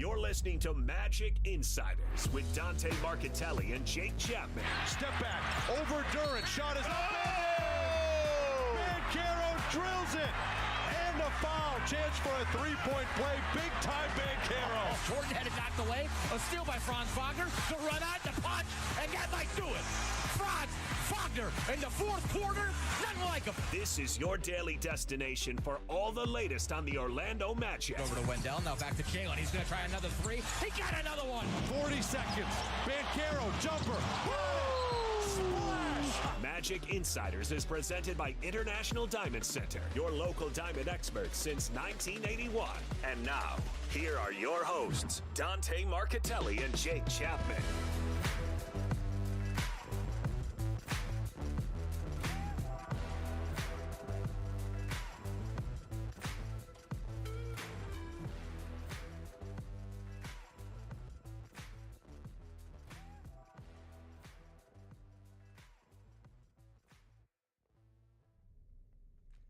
You're listening to Magic Insiders with Dante Marchitelli and Jake Chapman. Step back, over Duran, shot is up. Oh! Banchero drills it. And a foul. Chance for a three-point play. Big-time Banchero. Jordan had it knocked away. A steal by Franz Wagner. To run out, to punch, and that might do it. Franz Wagner in the fourth quarter. Nothing like him. This is your daily destination for all the latest on the Orlando Magic. Over to Wendell. Now back to Jalen. He's going to try another three. He got another one. 40 seconds. Banchero, jumper. Woo! Splash! Magic Insiders is presented by International Diamond Center, your local diamond experts since 1981. And now, here are your hosts, Dante Marchitelli and Jake Chapman.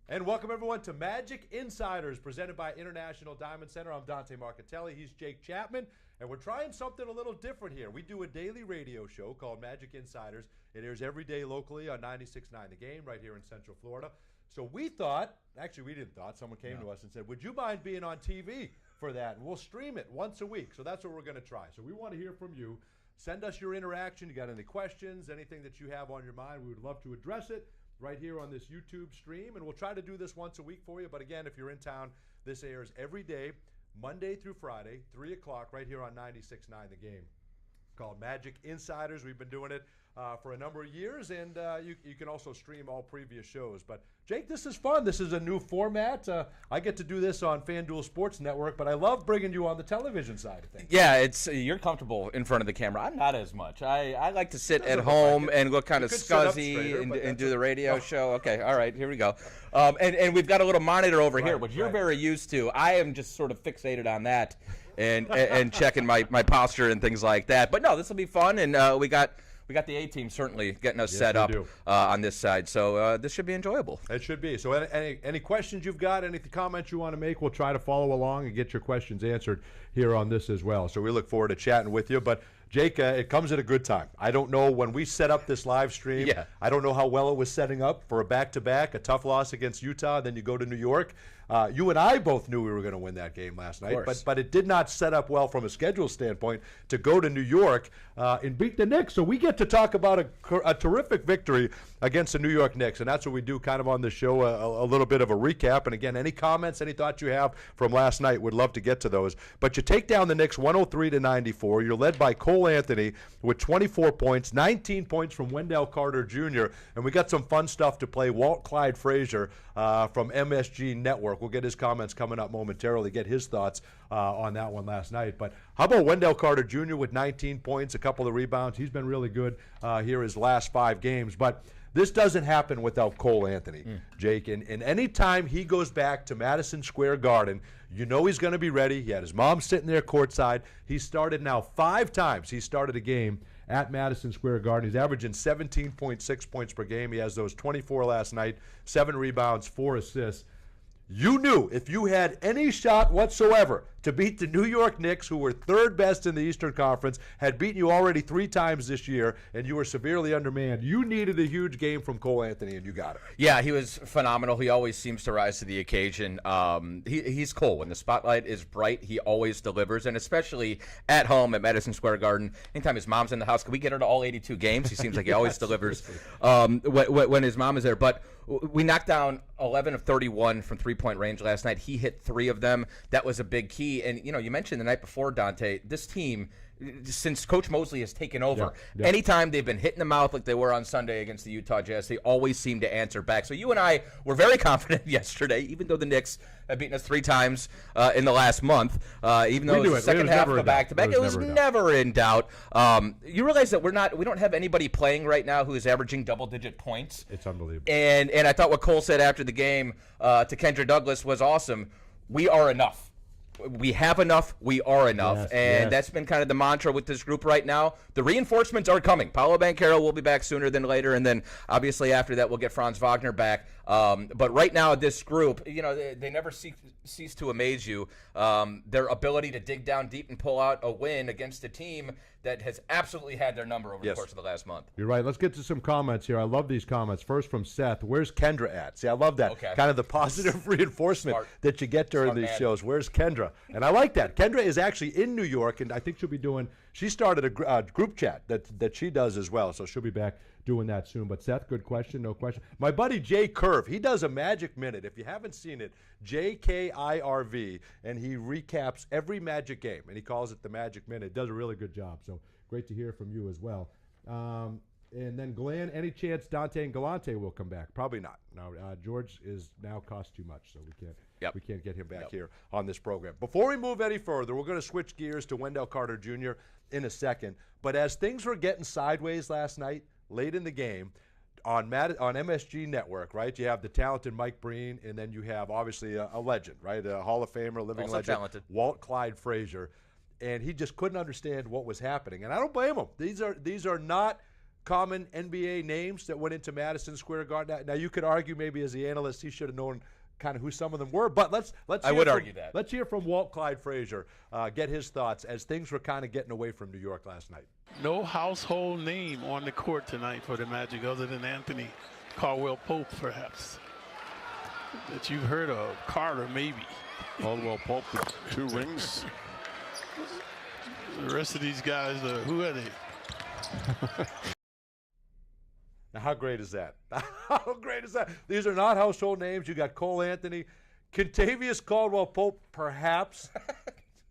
And welcome, everyone, to Magic Insiders, presented by International Diamond Center. I'm Dante Marchitelli. He's Jake Chapman. And we're trying something a little different here. We do a daily radio show called Magic Insiders. It airs every day locally on 96.9 The Game right here in Central Florida. So we thought, actually we didn't thought, someone came to us and said, would you mind being on TV for that? And we'll stream it once a week. So that's what we're going to try. So we want to hear from you. Send us your interaction. You got any questions, anything that you have on your mind, we would love to address it right here on this YouTube stream, and we'll try to do this once a week for you. But again, if you're in town, this airs every day, Monday through Friday, 3 o'clock, right here on 96.9 The Game. It's called Magic Insiders. We've been doing it for a number of years, and you can also stream all previous shows. But Jake, this is fun. This is a new format. I get to do this on FanDuel Sports Network, but I love bringing you on the television side of things. Yeah, you're comfortable in front of the camera. I'm not as much. I like to sit at home and look kind of scuzzy and do the radio show. Okay, all right, here we go. And we've got a little monitor over here, which you're very used to. I am just sort of fixated on that and checking my posture and things like that. But no, this will be fun, and we got the A-team certainly getting us set up on this side, so this should be enjoyable. It should be. So any questions you've got, any comments you want to make, we'll try to follow along and get your questions answered here on this as well. So we look forward to chatting with you. But Jake, it comes at a good time. I don't know when we set up this live stream. Yeah. I don't know how well it was setting up for a back-to-back, a tough loss against Utah, then you go to New York. You and I both knew we were going to win that game last night, but it did not set up well from a schedule standpoint to go to New York and beat the Knicks. So we get to talk about a terrific victory against the New York Knicks, and that's what we do kind of on the show, a little bit of a recap. And again, any comments, any thoughts you have from last night, would love to get to those. But you take down the Knicks 103-94. You're led by Cole Anthony with 24 points, 19 points from Wendell Carter Jr., and we got some fun stuff to play. Walt Frazier from MSG Network. We'll get his comments coming up momentarily, get his thoughts on that one last night. But how about Wendell Carter Jr. with 19 points, a couple of rebounds? He's been really good here his last 5 games. But this doesn't happen without Cole Anthony, Jake. And any time he goes back to Madison Square Garden, you know he's going to be ready. He had his mom sitting there courtside. He started now 5 times. He started a game at Madison Square Garden. He's averaging 17.6 points per game. He has those 24 last night, 7 rebounds, 4 assists. You knew if you had any shot whatsoever to beat the New York Knicks, who were 3rd best in the Eastern Conference, had beaten you already 3 times this year, and you were severely undermanned, you needed a huge game from Cole Anthony, and you got it. Yeah, he was phenomenal. He always seems to rise to the occasion. He's Cole. When the spotlight is bright, he always delivers, and especially at home at Madison Square Garden. Anytime his mom's in the house, can we get her to all 82 games? He seems like he always delivers when his mom is there. But we knocked down 11 of 31 from three-point range last night. He hit 3 of them. That was a big key. And, you mentioned the night before, Dante, this team, since Coach Mosley has taken over, anytime they've been hit in the mouth like they were on Sunday against the Utah Jazz, they always seem to answer back. So you and I were very confident yesterday, even though the Knicks have beaten us 3 times in the last month, even though it was the second half of a back-to-back. It was never in doubt. You realize that we don't have anybody playing right now who is averaging double-digit points. It's unbelievable. And I thought what Cole said after the game to Kendra Douglas was awesome. We are enough. we have enough, we are enough, that's been kind of the mantra with this group right now. The reinforcements are coming. Paolo Banchero will be back sooner than later, and then obviously after that we'll get Franz Wagner back. But right now this group, they never cease to amaze you. Their ability to dig down deep and pull out a win against a team that has absolutely had their number over the course of the last month. You're right. Let's get to some comments here. I love these comments. First from Seth. Where's Kendra at? See, I love that. Okay. Kind of the positive reinforcement that you get during these shows. Where's Kendra? And I like that. Kendra is actually in New York, and I think she started a group chat that she does as well, so she'll be back doing that soon. But Seth, good question, no question. My buddy Jay Curve, he does a Magic Minute. If you haven't seen it, JKIRV, and he recaps every Magic game, and he calls it the Magic Minute. Does a really good job, so great to hear from you as well. And then Glenn, any chance Dante and Galante will come back? Probably not. No, George is now cost too much, so we can't get him back here on this program. Before we move any further, we're going to switch gears to Wendell Carter Jr. in a second. But as things were getting sideways last night, late in the game, on MSG Network, right? You have the talented Mike Breen, and then you have obviously a legend, right? A Hall of Famer, living also legend, talented. Walt Clyde Frazier, and he just couldn't understand what was happening. And I don't blame him. These are not common NBA names that went into Madison Square Garden. Now you could argue maybe as the analyst he should have known kind of who some of them were, but let's argue that. Let's hear from Walt Clyde Frazier, get his thoughts as things were kind of getting away from New York last night. No household name on the court tonight for the Magic other than Anthony Caldwell-Pope, perhaps, that you've heard of. Carter, maybe. Caldwell-Pope with 2 rings. The rest of these guys, who are they? Now, how great is that? How great is that? These are not household names. You got Cole Anthony, Kentavious Caldwell-Pope, perhaps.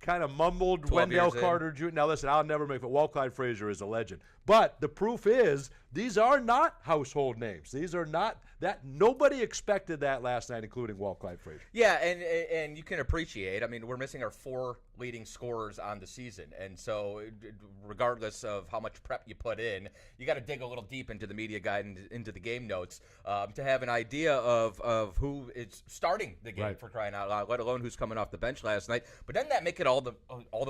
Kind of mumbled Wendell Carter Jr. Now, listen, I'll never make it. Walt Clyde Frazier is a legend. But the proof is these are not household names. These are not that. Nobody expected that last night, including Walt Clyde Frazier. Yeah, and you can appreciate. I mean, we're missing our 4 leading scorers on the season, and so regardless of how much prep you put in, you got to dig a little deep into the media guide and into the game notes to have an idea of who is starting the game, for crying out loud, let alone who's coming off the bench last night. But doesn't that make it all the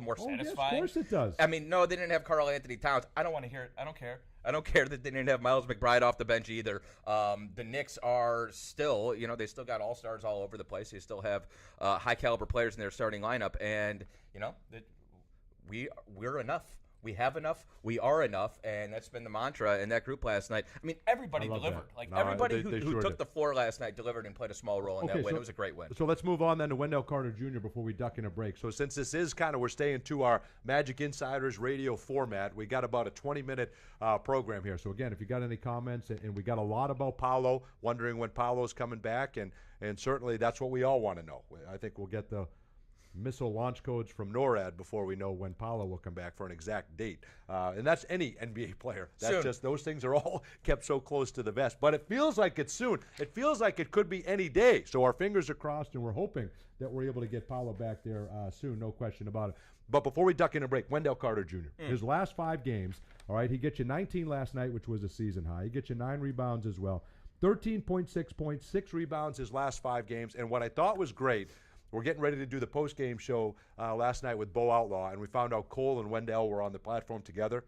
more satisfying? Yes, of course it does. I mean, no, they didn't have Karl Anthony Towns. I don't want to hear it. I don't care. I don't care that they didn't have Miles McBride off the bench either. The Knicks are still, they still got all-stars all over the place. They still have high-caliber players in their starting lineup. And, we're enough. We have enough. We are enough, and that's been the mantra in that group last night. I mean, everybody delivered. Everybody who took the floor last night delivered and played a small role in that win. It was a great win. So let's move on then to Wendell Carter Jr. before we duck in a break. So since this is we're staying to our Magic Insiders radio format, we got about a 20-minute program here. So again, if you got any comments, and we got a lot about Paolo, wondering when Paolo's coming back, and certainly that's what we all want to know. I think we'll get the missile launch codes from NORAD before we know when Paolo will come back for an exact date. And that's any NBA player. That's just those things are all kept so close to the vest. But it feels like it's soon. It feels like it could be any day. So our fingers are crossed, and we're hoping that we're able to get Paolo back there soon, no question about it. But before we duck in a break, Wendell Carter Jr., his last 5 games, all right, he gets you 19 last night, which was a season high. He gets you 9 rebounds as well. 13.6 points, 6 rebounds his last 5 games. And what I thought was great, we're getting ready to do the post-game show last night with Bo Outlaw, and we found out Cole and Wendell were on the platform together.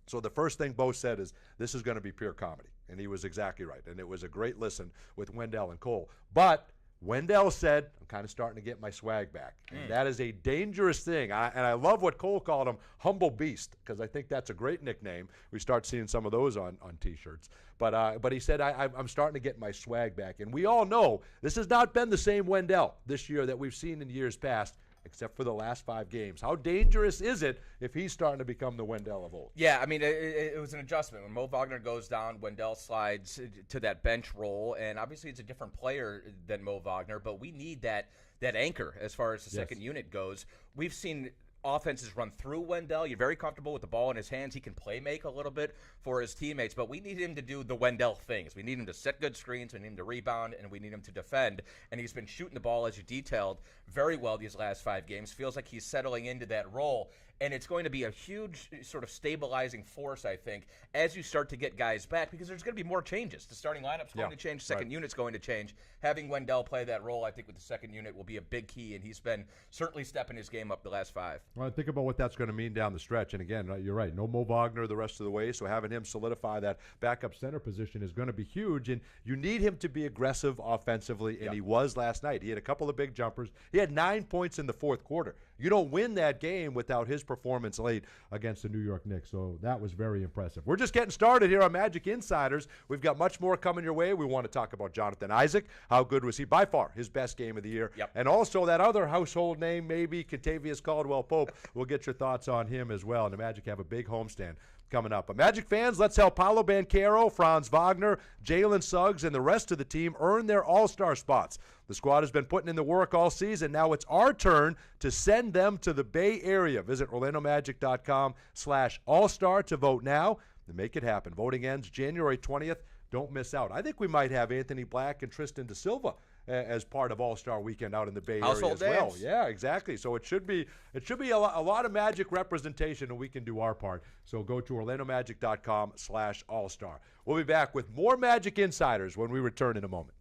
So the first thing Bo said is, this is going to be pure comedy. And he was exactly right. And it was a great listen with Wendell and Cole. But Wendell said, I'm kind of starting to get my swag back. And that is a dangerous thing. And I love what Cole called him, Humble Beast, because I think that's a great nickname. We start seeing some of those on T-shirts. But he said, I'm starting to get my swag back. And we all know this has not been the same Wendell this year that we've seen in years past, except for the last 5 games. How dangerous is it if he's starting to become the Wendell of old? Yeah, I mean, it was an adjustment. When Mo Wagner goes down, Wendell slides to that bench role, and obviously it's a different player than Mo Wagner, but we need that anchor as far as the second unit goes. We've seen offenses run through Wendell. You're very comfortable with the ball in his hands. He can play make a little bit for his teammates, but we need him to do the Wendell things. We need him to set good screens, we need him to rebound, and we need him to defend. And he's been shooting the ball, as you detailed, very well these last 5 games. Feels like he's settling into that role. and it's going to be a huge sort of stabilizing force, I think, as you start to get guys back, because there's going to be more changes. The starting lineup's going to change, second unit's going to change. Having Wendell play that role, I think, with the second unit will be a big key, and he's been certainly stepping his game up the last 5. Well, think about what that's going to mean down the stretch. And again, you're right, no Mo Wagner the rest of the way, so having him solidify that backup center position is going to be huge, and you need him to be aggressive offensively, and he was last night. He had a couple of big jumpers. He had 9 points in the fourth quarter. You don't win that game without his performance late against the New York Knicks, so that was very impressive. We're just getting started here on Magic Insiders. We've got much more coming your way. We want to talk about Jonathan Isaac. How good was he? By far his best game of the year. And also that other household name, maybe, Kentavious Caldwell-Pope. We'll get your thoughts on him as well. And the Magic have a big homestand coming up. But Magic fans, let's help Paolo Banchero, Franz Wagner, Jalen Suggs, and the rest of the team earn their all-star spots. The squad has been putting in the work all season. Now it's our turn to send them to the Bay Area. Visit OrlandoMagic.com/all-star to vote now and make it happen. Voting ends January 20th. Don't miss out. I think we might have Anthony Black and Tristan Da Silva as part of All-Star Weekend out in the Bay Area as well. Yeah, exactly. So it should be a lot of Magic representation, and we can do our part. So go to OrlandoMagic.com/all-star. We'll be back with more Magic Insiders when we return in a moment.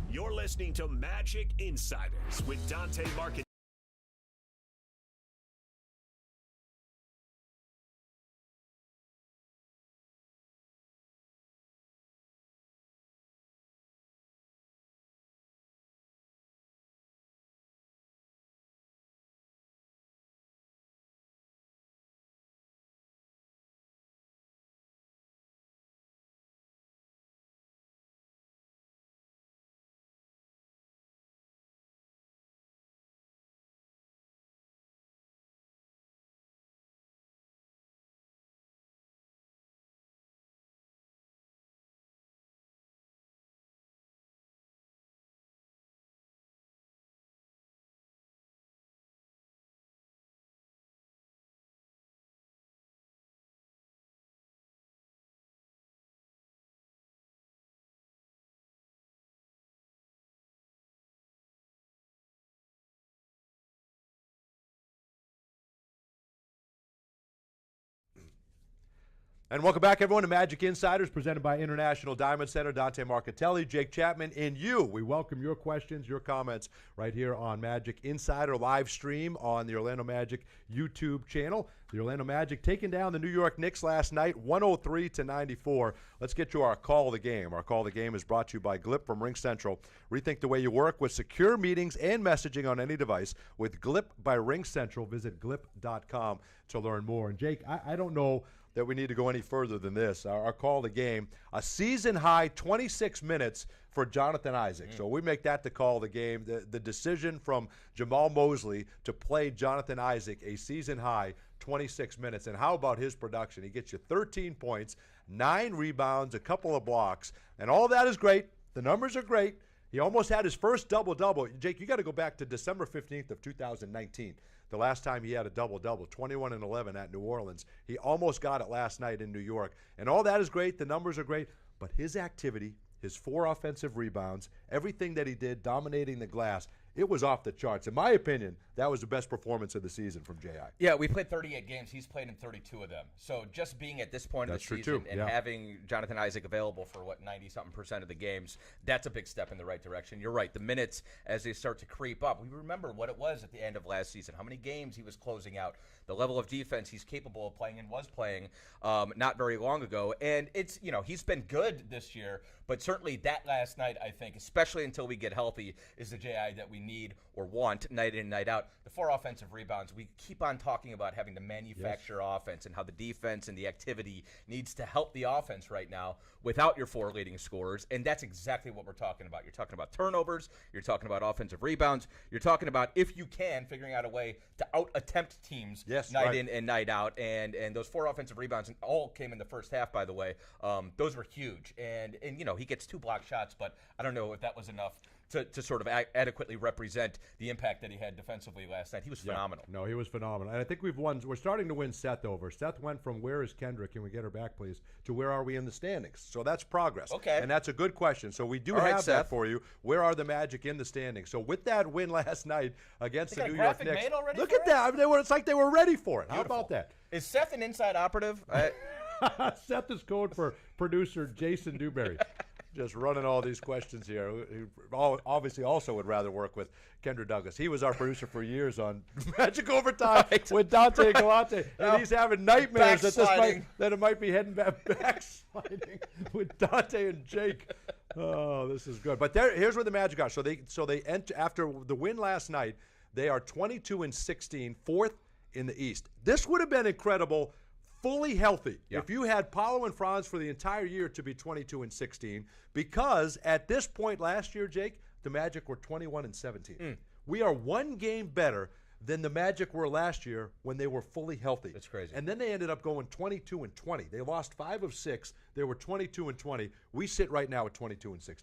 You're listening to Magic Insiders with Dante Marchitelli. And welcome back, everyone, to Magic Insiders, presented by International Diamond Center. Dante Marchitelli, Jake Chapman, and you. We welcome your questions, your comments right here on Magic Insider live stream on the Orlando Magic YouTube channel. The Orlando Magic taking down the New York Knicks last night, 103-94. Let's get to our Call of the Game. Our Call of the Game is brought to you by Glip from Ring Central. Rethink the way you work with secure meetings and messaging on any device with Glip by Ring Central. Visit glip.com to learn more. And, Jake, I don't know that we need to go any further than this. Our Call of the Game, a season-high 26 minutes for Jonathan Isaac. So we make that the Call of the Game. The decision from Jamal Mosley to play Jonathan Isaac a season-high 26 minutes. And how about his production? He gets you 13 points, 9 rebounds, a couple of blocks, and all that is great. The numbers are great. He almost had his first double-double. Jake, you got to go back to December 15th of 2019. The last time he had a double-double, 21 and 11 at New Orleans. He almost got it last night in New York. And all that is great. The numbers are great. But his activity, his 4 offensive rebounds, everything that he did, dominating the glass, it was off the charts. In my opinion, that was the best performance of the season from J.I. Yeah, we played 38 games. He's played in 32 of them. So just being at this point of the season and having Jonathan Isaac available for, 90-something% of the games, that's a big step in the right direction. You're right. The minutes, as they start to creep up, we remember what it was at the end of last season, how many games he was closing out, the level of defense he's capable of playing and was playing not very long ago. And it's, he's been good this year, but certainly that last night, I think, especially until we get healthy, is the J.I. that we need or want night in, night out. The 4 offensive rebounds, we keep on talking about having to manufacture offense and how the defense and the activity needs to help the offense right now without your 4 leading scorers, and that's exactly what we're talking about. You're talking about turnovers, you're talking about offensive rebounds, you're talking about, if you can, figuring out a way to out-attempt teams night in and night out, and those 4 offensive rebounds, and all came in the first half, by the way, those were huge, and he gets 2 block shots, but I don't know if that was enough to sort of adequately represent the impact that he had defensively last night. He was phenomenal. No, he was phenomenal. And I think we're starting to win Seth over. Seth went from where is Kendra, can we get her back, please, to where are we in the standings. So that's progress. Okay. And that's a good question. So we do All right, have Seth. that for you. Where are the Magic in the standings? So with that win last night against the New York Knicks. Made already look for at that. I mean, it's like they were ready for it. Beautiful. How about that? Is Seth an inside operative? Seth is code for producer Jason Dewberry. Just running all these questions here. He obviously also would rather work with Kendra Douglas. He was our producer for years on Magic Overtime with Dante and Galante. And he's having nightmares that it might be heading backsliding with Dante and Jake. Oh, this is good. But here's where the Magic are. So they enter after the win last night. They are 22-16, fourth in the East. This would have been incredible. Fully healthy. Yeah. If you had Paolo and Franz for the entire year to be 22-16, because at this point last year, Jake, the Magic were 21-17. We are one game better than the Magic were last year when they were fully healthy. That's crazy. And then they ended up going 22-20. They lost 5 of 6. They were 22-20. We sit right now at 22-16.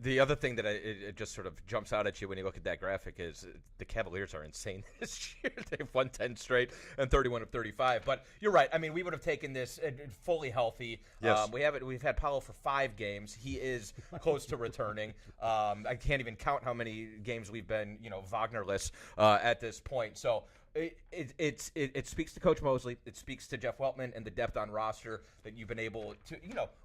The other thing that it just sort of jumps out at you when you look at that graphic is the Cavaliers are insane this year. They've won 10 straight and 31 of 35. But you're right. I mean, we would have taken this fully healthy. Yes. We've had Paolo for 5 games. He is close to returning. I can't even count how many games we've been, Wagnerless at this point. So it speaks to Coach Mosley. It speaks to Jeff Weltman and the depth on roster that you've been able to.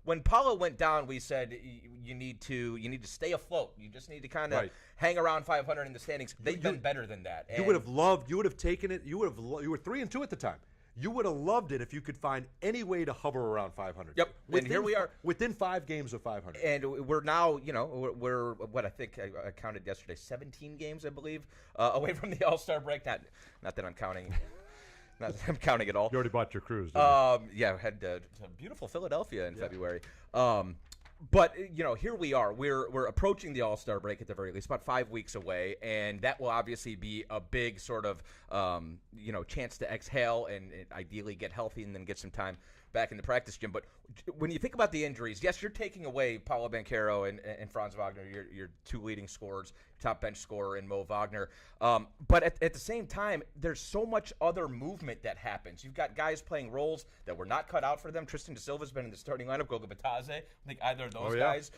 When Paolo went down, we said you need to stay afloat. You just need to kind of hang around 500 in the standings. They've been better than that. You would have taken it. You were 3-2 at the time. You would have loved it if you could find any way to hover around 500. Yep. And here we are. Within 5 games of 500. And we're now, we're what I think I counted yesterday, 17 games, I believe, away from the All-Star break. Not that I'm counting. Not that I'm counting at all. You already bought your cruise, didn't you? Yeah, I had beautiful Philadelphia in February. But here we are. We're approaching the All-Star break at the very least, about 5 weeks away, and that will obviously be a big sort of chance to exhale and ideally get healthy and then get some time back in the practice gym. But when you think about the injuries, yes, you're taking away Paolo Banchero and Franz Wagner, your 2 leading scorers, top bench scorer in Mo Wagner. But at the same time, there's so much other movement that happens. You've got guys playing roles that were not cut out for them. Tristan Da Silva's been in the starting lineup. Goga Batadze, I think either of those guys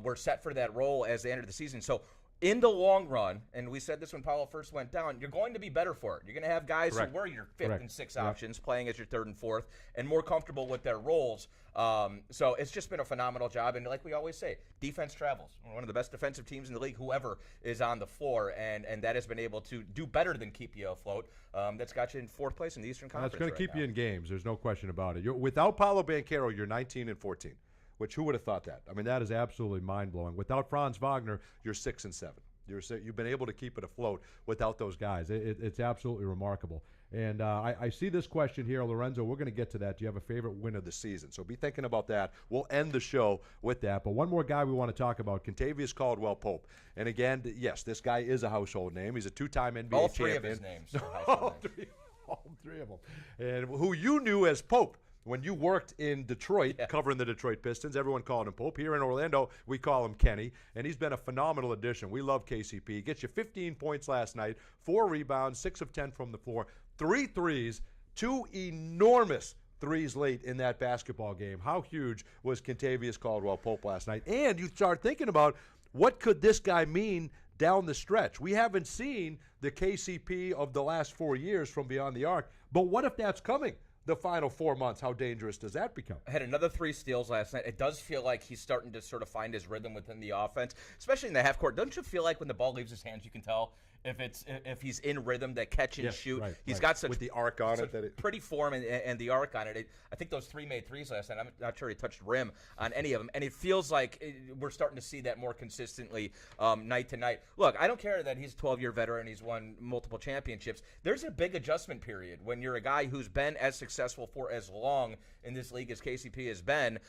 were set for that role as they entered the season. So in the long run, and we said this when Paolo first went down, you're going to be better for it. You're going to have guys who were your 5th and 6th options playing as your 3rd and 4th and more comfortable with their roles. So it's just been a phenomenal job. And like we always say, defense travels. We're one of the best defensive teams in the league, whoever is on the floor. And that has been able to do better than keep you afloat. That's got you in 4th place in the Eastern Conference. That's going to keep you in games. There's no question about it. Without Paolo Banchero, you're 19-14. Which who would have thought that? I mean, that is absolutely mind-blowing. Without Franz Wagner, you're 6-7. You've been able to keep it afloat without those guys. It's absolutely remarkable. And I see this question here, Lorenzo. We're going to get to that. Do you have a favorite win of the season? So be thinking about that. We'll end the show with that. But one more guy we want to talk about, Kentavious Caldwell-Pope. And again, yes, this guy is a household name. He's a 2-time NBA champion. All 3 of his names are household names. All 3 of them. And who you knew as Pope. When you worked in Detroit, covering the Detroit Pistons, everyone called him Pope. Here in Orlando, we call him Kenny, and he's been a phenomenal addition. We love KCP. He gets you 15 points last night, 4 rebounds, 6 of 10 from the floor, 3 threes, 2 enormous threes late in that basketball game. How huge was Kentavious Caldwell-Pope last night? And you start thinking about what could this guy mean down the stretch. We haven't seen the KCP of the last 4 years from beyond the arc, but what if that's coming? The final 4 months, how dangerous does that become? I had another 3 steals last night. It does feel like he's starting to sort of find his rhythm within the offense, especially in the half court. Don't you feel like when the ball leaves his hands, you can tell if he's in rhythm, that catch and shoot. He's got such with the arc on it, pretty form and the arc on it. I think those 3 made threes last night. I'm not sure he touched rim on any of them, and it feels like we're starting to see that more consistently night to night. Look, I don't care that he's a 12-year veteran. He's won multiple championships. There's a big adjustment period when you're a guy who's been as successful for as long in this league as KCP has been.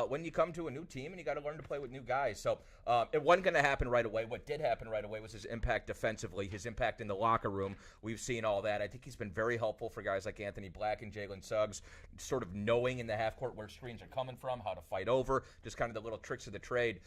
When you come to a new team and you got to learn to play with new guys, so it wasn't going to happen right away. What did happen right away was his impact defensively. his impact in the locker room. We've seen all that. I think he's been very helpful for guys like Anthony Black and Jalen Suggs, sort of knowing in the half court where screens are coming from, how to fight over, just kind of the little tricks of the trade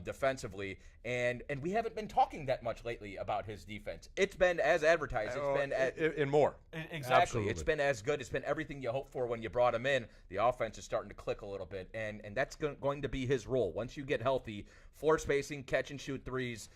defensively. And we haven't been talking that much lately about his defense. It's been as advertised. It's been in more. Exactly. Absolutely. It's been as good. It's been everything you hoped for when you brought him in. The offense is starting to click a little bit, and that's going to be his role. Once you get healthy, floor spacing, catch and shoot threes,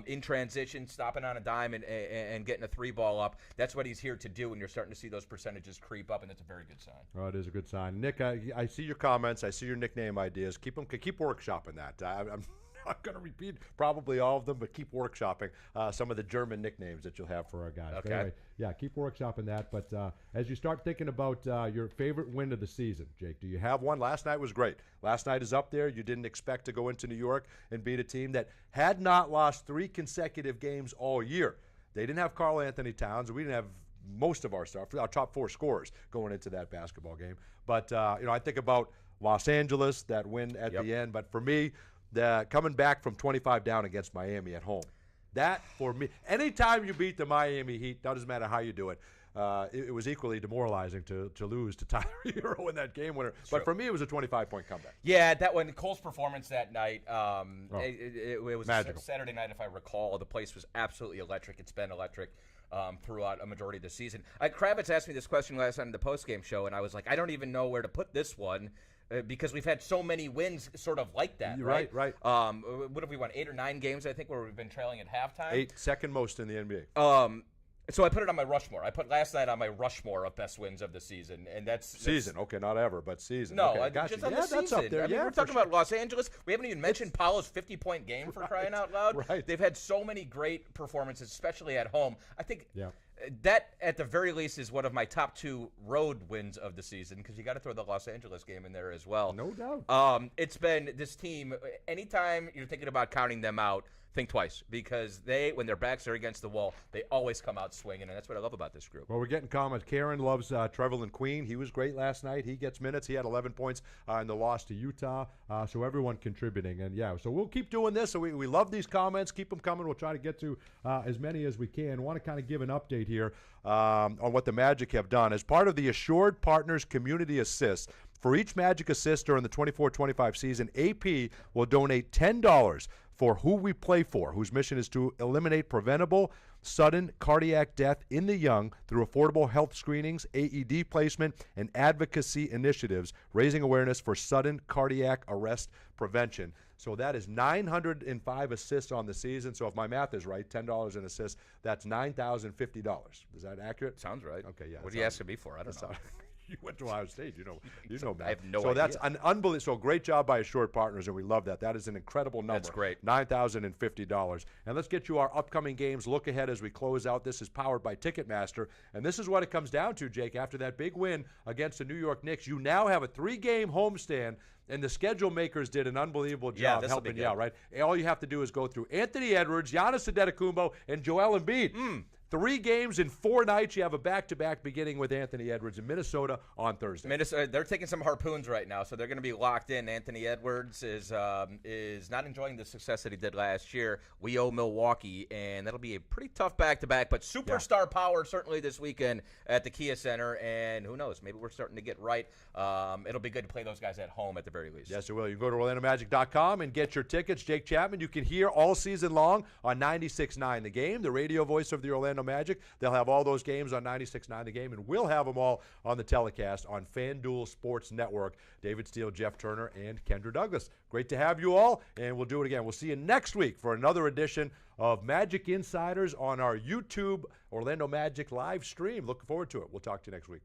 in transition, stopping on a dime and getting a three ball up. That's what he's here to do, and you're starting to see those percentages creep up, and that's a very good sign. Oh, it is a good sign. Nick, I see your comments. I see your nickname ideas. Keep workshopping that. I'm not going to repeat probably all of them, but keep workshopping some of the German nicknames that you'll have for our guys. Okay. But anyway, yeah, keep workshopping that. But as you start thinking about your favorite win of the season, Jake, do you have one? Last night was great. Last night is up there. You didn't expect to go into New York and beat a team that had not lost 3 consecutive games all year. They didn't have Karl Anthony Towns. We didn't have most of our stuff, our top 4 scorers going into that basketball game. But, I think about Los Angeles, that win at the end. But for me, coming back from 25 down against Miami at home, that for me, anytime you beat the Miami Heat, doesn't matter how you do it, it was equally demoralizing to lose to Tyler Hero in that game winner. But for me, it was a 25-point comeback. Yeah, that one, Cole's performance that night, it was magical. Saturday night, if I recall. The place was absolutely electric. It's been electric throughout a majority of the season. Kravitz asked me this question last night in the postgame show, and I was like, I don't even know where to put this one. Because we've had so many wins sort of like that, right? Right. What have we won? 8 or 9 games, I think, where we've been trailing at halftime? 8, second most in the NBA. So I put it on my Rushmore. I put last night on my Rushmore of best wins of the season, and that's season. Okay, not ever, but season. No, okay, gotcha. Just on the season. That's up there. I mean, we're talking about Los Angeles. We haven't even mentioned Paolo's 50-point game for crying out loud. Right. They've had so many great performances, especially at home. I think. Yeah. That, at the very least, is one of my top 2 road wins of the season, because you got to throw the Los Angeles game in there as well. No doubt. It's been this team, anytime you're thinking about counting them out, think twice, because when their backs are against the wall, they always come out swinging, and that's what I love about this group. Well, we're getting comments. Karen loves Trevelyan Queen. He was great last night. He gets minutes. He had 11 points in the loss to Utah. So everyone contributing. And, so we'll keep doing this. So we love these comments. Keep them coming. We'll try to get to as many as we can. I want to kind of give an update here on what the Magic have done. As part of the Assured Partners Community Assist, for each Magic assist during the 24-25 season, AP will donate $10 for Who We Play For, whose mission is to eliminate preventable sudden cardiac death in the young through affordable health screenings, AED placement, and advocacy initiatives, raising awareness for sudden cardiac arrest prevention. So that is 905 assists on the season. So if my math is right, $10 an assist, that's $9,050. Is that accurate? Sounds right. Okay, yeah. What are you asking me for? I don't know. You went to Ohio State, you know math. I have no idea. So that's an unbelievable. So great job by Assured Partners, and we love that. That is an incredible number. That's great. $9,050. And let's get you our upcoming games. Look ahead as we close out. This is powered by Ticketmaster, and this is what it comes down to, Jake. After that big win against the New York Knicks, you now have a 3-game homestand. And the schedule makers did an unbelievable job helping you out, right? All you have to do is go through Anthony Edwards, Giannis Antetokounmpo, and Joel Embiid. 3 games in 4 nights. You have a back-to-back beginning with Anthony Edwards in Minnesota on Thursday. Minnesota, they're taking some harpoons right now, so they're going to be locked in. Anthony Edwards is not enjoying the success that he did last year. We owe Milwaukee, and that'll be a pretty tough back-to-back, but superstar power certainly this weekend at the Kia Center, and who knows, maybe we're starting to get right. It'll be good to play those guys at home at the very least. Yes, it will. You can go to OrlandoMagic.com and get your tickets. Jake Chapman, you can hear all season long on 96.9 The Game, the radio voice of the Orlando Magic. They'll have all those games on 96.9 The Game, and we'll have them all on the telecast on FanDuel Sports Network. David Steele, Jeff Turner, and Kendra Douglas. Great to have you all, and we'll do it again. We'll see you next week for another edition of Magic Insiders on our YouTube Orlando Magic live stream. Looking forward to it. We'll talk to you next week.